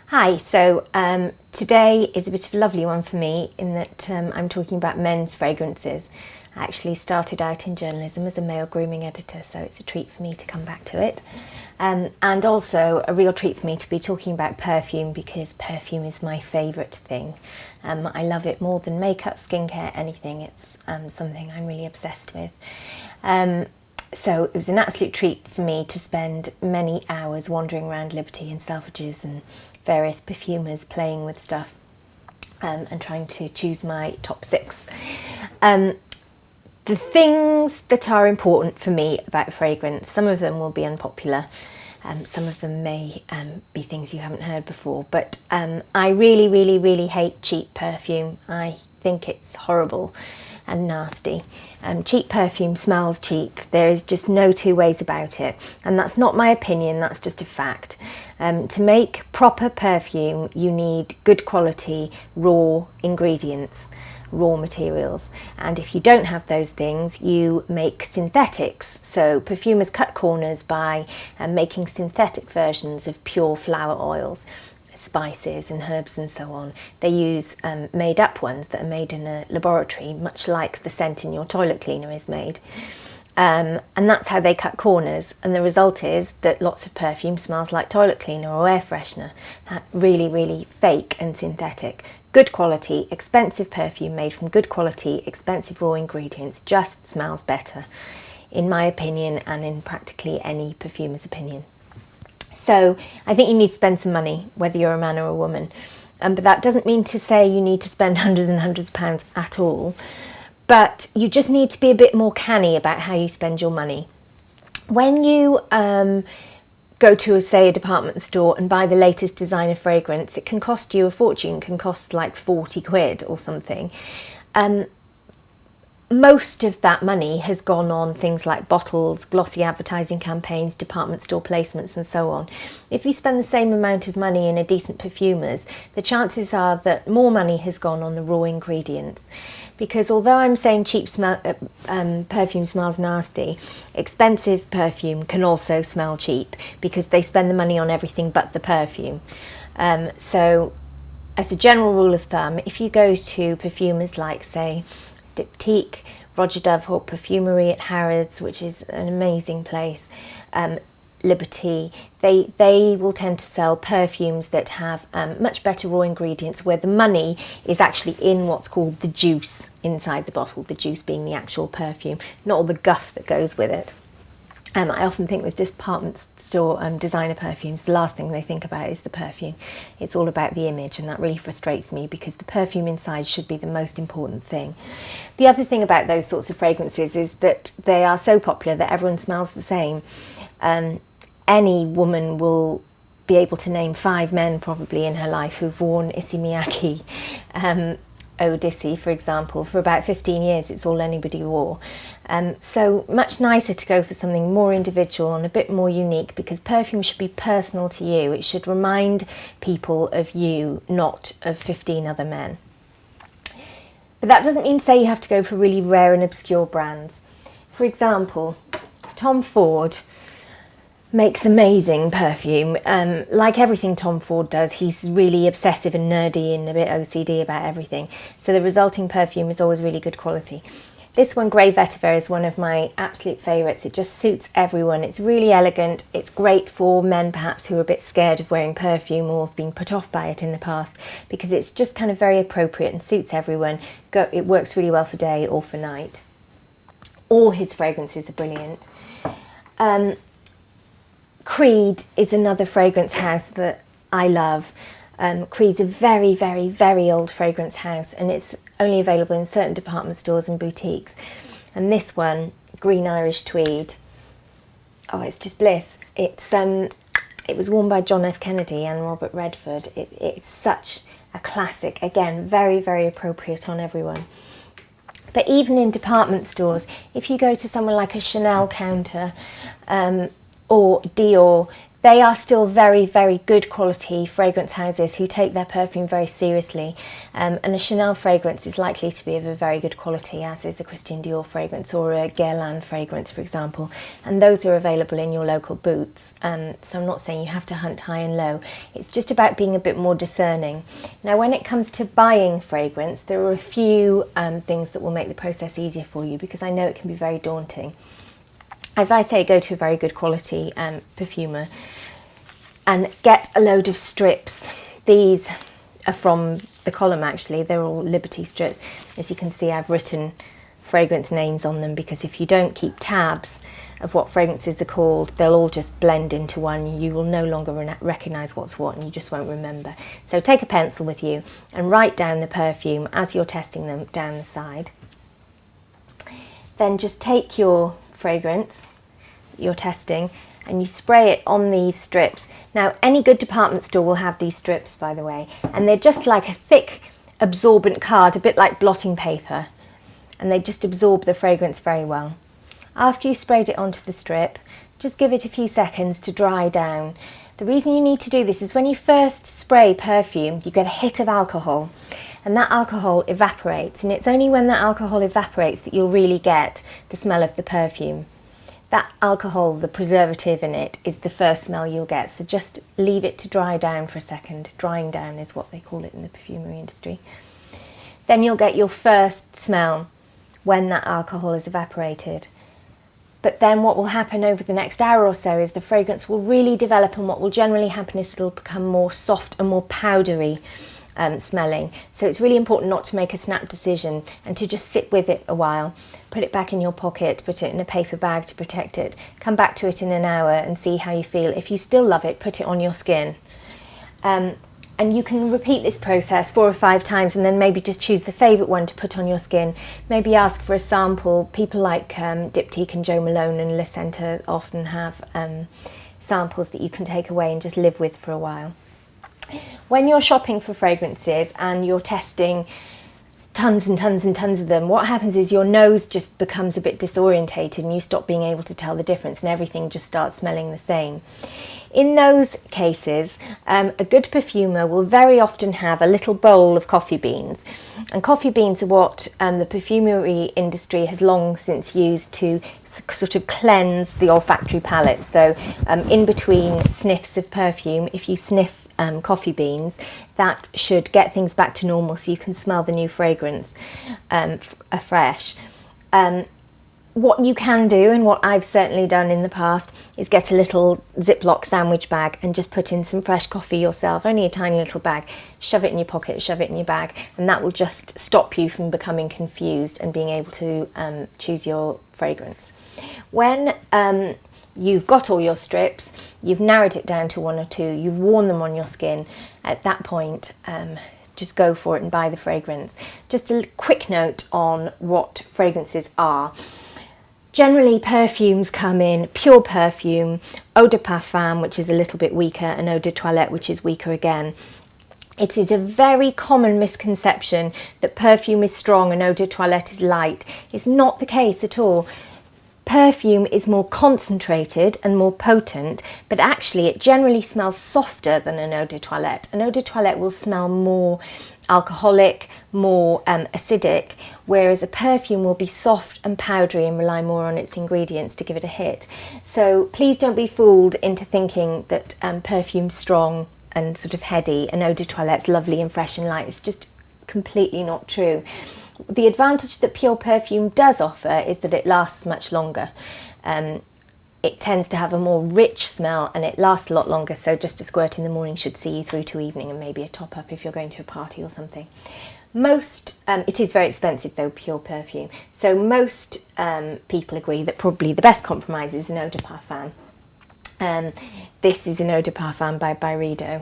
Hi, today is a bit of a lovely one for me in that I'm talking about men's fragrances. I actually started out in journalism as a male grooming editor, so it's a treat for me to come back to it. And also a real treat for me to be talking about perfume, because perfume is my favourite thing. I love it more than makeup, skincare, anything. It's something I'm really obsessed with. So it was an absolute treat for me to spend many hours wandering around Liberty and Selfridges and various perfumers, playing with stuff and trying to choose my top 6. The things that are important for me about fragrance, some of them will be unpopular, some of them may be things you haven't heard before, but I really hate cheap perfume. I think it's horrible and nasty. Cheap perfume smells cheap. There is just no two ways about it. And that's not my opinion, that's just a fact. To make proper perfume, you need good quality, raw ingredients, raw materials. And if you don't have those things, you make synthetics. So perfumers cut corners by making synthetic versions of pure flower oils, spices and herbs and so on. They use made up ones that are made in a laboratory, much like the scent in your toilet cleaner is made. And that's how they cut corners, and the result is that lots of perfume smells like toilet cleaner or air freshener. Really fake and synthetic. Good quality, expensive perfume made from good quality, expensive raw ingredients just smells better, in my opinion, and in practically any perfumer's opinion. So I think you need to spend some money, whether you're a man or a woman. But that doesn't mean to say you need to spend hundreds and hundreds of pounds at all. But you just need to be a bit more canny about how you spend your money. When you go to, say, a department store and buy the latest designer fragrance, it can cost you a fortune. It can cost like 40 quid or something. Most of that money has gone on things like bottles, glossy advertising campaigns, department store placements and so on. If you spend the same amount of money in a decent perfumer's, the chances are that more money has gone on the raw ingredients. Because although I'm saying cheap perfume smells nasty, expensive perfume can also smell cheap because they spend the money on everything but the perfume. So as a general rule of thumb, if you go to perfumers like, say, Diptyque, Roger Dove Haute Perfumery at Harrods, which is an amazing place, Liberty, they will tend to sell perfumes that have much better raw ingredients, where the money is actually in what's called the juice inside the bottle, the juice being the actual perfume, not all the guff that goes with it. I often think with department store designer perfumes, the last thing they think about is the perfume. It's all about the image, and that really frustrates me because the perfume inside should be the most important thing. The other thing about those sorts of fragrances is that they are so popular that everyone smells the same. Any woman will be able to name 5 men probably in her life who've worn Issey Miyake Odyssey, for example, for about 15 years. It's all anybody wore. So much nicer to go for something more individual and a bit more unique, because perfume should be personal to you. It should remind people of you, not of 15 other men. But that doesn't mean to say you have to go for really rare and obscure brands. For example, Tom Ford makes amazing perfume. Like everything Tom Ford does, he's really obsessive and nerdy and a bit OCD about everything. So the resulting perfume is always really good quality. This one, Grey Vetiver, is one of my absolute favourites. It just suits everyone. It's really elegant. It's great for men perhaps who are a bit scared of wearing perfume or have been put off by it in the past, because it's just kind of very appropriate and suits everyone. It works really well for day or for night. All his fragrances are brilliant. Creed is another fragrance house that I love. Creed's a very old fragrance house, and it's only available in certain department stores and boutiques. And this one, Green Irish Tweed, oh, it's just bliss. It was worn by John F. Kennedy and Robert Redford. It's such a classic. Again, very appropriate on everyone. But even in department stores, if you go to somewhere like a Chanel counter, or Dior, They are still very, very good quality fragrance houses who take their perfume very seriously. And a Chanel fragrance is likely to be of a very good quality, as is a Christian Dior fragrance or a Guerlain fragrance, for example. And those are available in your local boots. So I'm not saying you have to hunt high and low. It's just about being a bit more discerning. Now, when it comes to buying fragrance, there are a few things that will make the process easier for you, because I know it can be very daunting. As I say, go to a very good quality perfumer and get a load of strips. These are from the column, actually. They're all Liberty strips. As you can see, I've written fragrance names on them, because if you don't keep tabs of what fragrances are called, they'll all just blend into one. You will no longer recognise what's what, and you just won't remember. So take a pencil with you and write down the perfume as you're testing them down the side. Then just take your fragrance you're testing and you spray it on these strips. Now, any good department store will have these strips, by the way, and they're just like a thick absorbent card, a bit like blotting paper, and they just absorb the fragrance very well. After you've sprayed it onto the strip, just give it a few seconds to dry down. The reason you need to do this is when you first spray perfume, you get a hit of alcohol, and that alcohol evaporates, and it's only when that alcohol evaporates that you'll really get the smell of the perfume. That alcohol, the preservative in it, is the first smell you'll get, so just leave it to dry down for a second. Drying down is what they call it in the perfumery industry. Then you'll get your first smell when that alcohol is evaporated. But then what will happen over the next hour or so is the fragrance will really develop, and what will generally happen is it'll become more soft and more powdery smelling. So it's really important not to make a snap decision and to just sit with it a while. Put it back in your pocket, put it in a paper bag to protect it. Come back to it in an hour and see how you feel. If you still love it, put it on your skin. And you can repeat this process 4 or 5 times, and then maybe just choose the favourite one to put on your skin. Maybe ask for a sample. People like Diptyque and Jo Malone and Le Centre often have samples that you can take away and just live with for a while. When you're shopping for fragrances and you're testing tons and tons and tons of them, what happens is your nose just becomes a bit disorientated and you stop being able to tell the difference, and everything just starts smelling the same. In those cases, a good perfumer will very often have a little bowl of coffee beans. And coffee beans are what the perfumery industry has long since used to sort of cleanse the olfactory palate. So in between sniffs of perfume, if you sniff coffee beans, that should get things back to normal so you can smell the new fragrance afresh. What you can do, and what I've certainly done in the past, is get a little Ziploc sandwich bag and just put in some fresh coffee yourself, only a tiny little bag, shove it in your pocket, shove it in your bag, and that will just stop you from becoming confused and being able to choose your fragrance. When you've got all your strips, you've narrowed it down to 1 or 2, you've worn them on your skin, at that point just go for it and buy the fragrance. Just a quick note on what fragrances are. Generally, perfumes come in pure perfume, Eau De Parfum, which is a little bit weaker, and Eau De Toilette, which is weaker again. It is a very common misconception that perfume is strong and Eau De Toilette is light. It's not the case at all. Perfume is more concentrated and more potent, but actually it generally smells softer than an Eau De Toilette. An Eau De Toilette will smell more alcoholic, more acidic, whereas a perfume will be soft and powdery and rely more on its ingredients to give it a hit. So please don't be fooled into thinking that perfume's strong and sort of heady and Eau De Toilette's lovely and fresh and light. It's just completely not true. The advantage that pure perfume does offer is that it lasts much longer. It tends to have a more rich smell and it lasts a lot longer, so just a squirt in the morning should see you through to evening, and maybe a top up if you're going to a party or something. It is very expensive though, pure perfume, so most people agree that probably the best compromise is an Eau De Parfum. This is an Eau De Parfum by Byredo.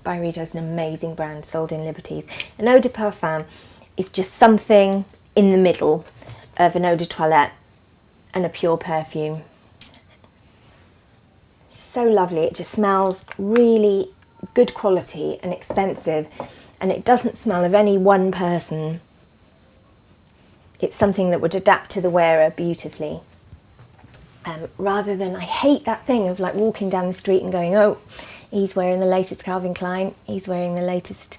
Byredo is an amazing brand sold in Liberties. An Eau De Parfum is just something in the middle of an Eau De Toilette and a pure perfume. So lovely, it just smells really good quality and expensive, and it doesn't smell of any one person. It's something that would adapt to the wearer beautifully. rather than, I hate that thing of like walking down the street and going, oh, he's wearing the latest Calvin Klein, he's wearing the latest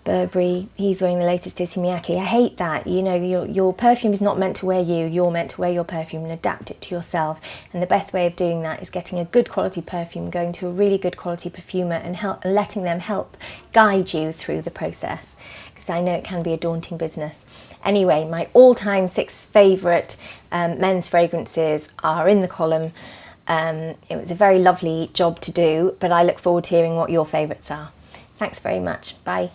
Burberry, he's wearing the latest Issey Miyake. I hate that. You know, your perfume is not meant to wear you, you're meant to wear your perfume and adapt it to yourself. And the best way of doing that is getting a good quality perfume, going to a really good quality perfumer and letting them help guide you through the process, because I know it can be a daunting business. Anyway, my all-time 6 favourite men's fragrances are in the column. It was a very lovely job to do, but I look forward to hearing what your favourites are. Thanks very much. Bye.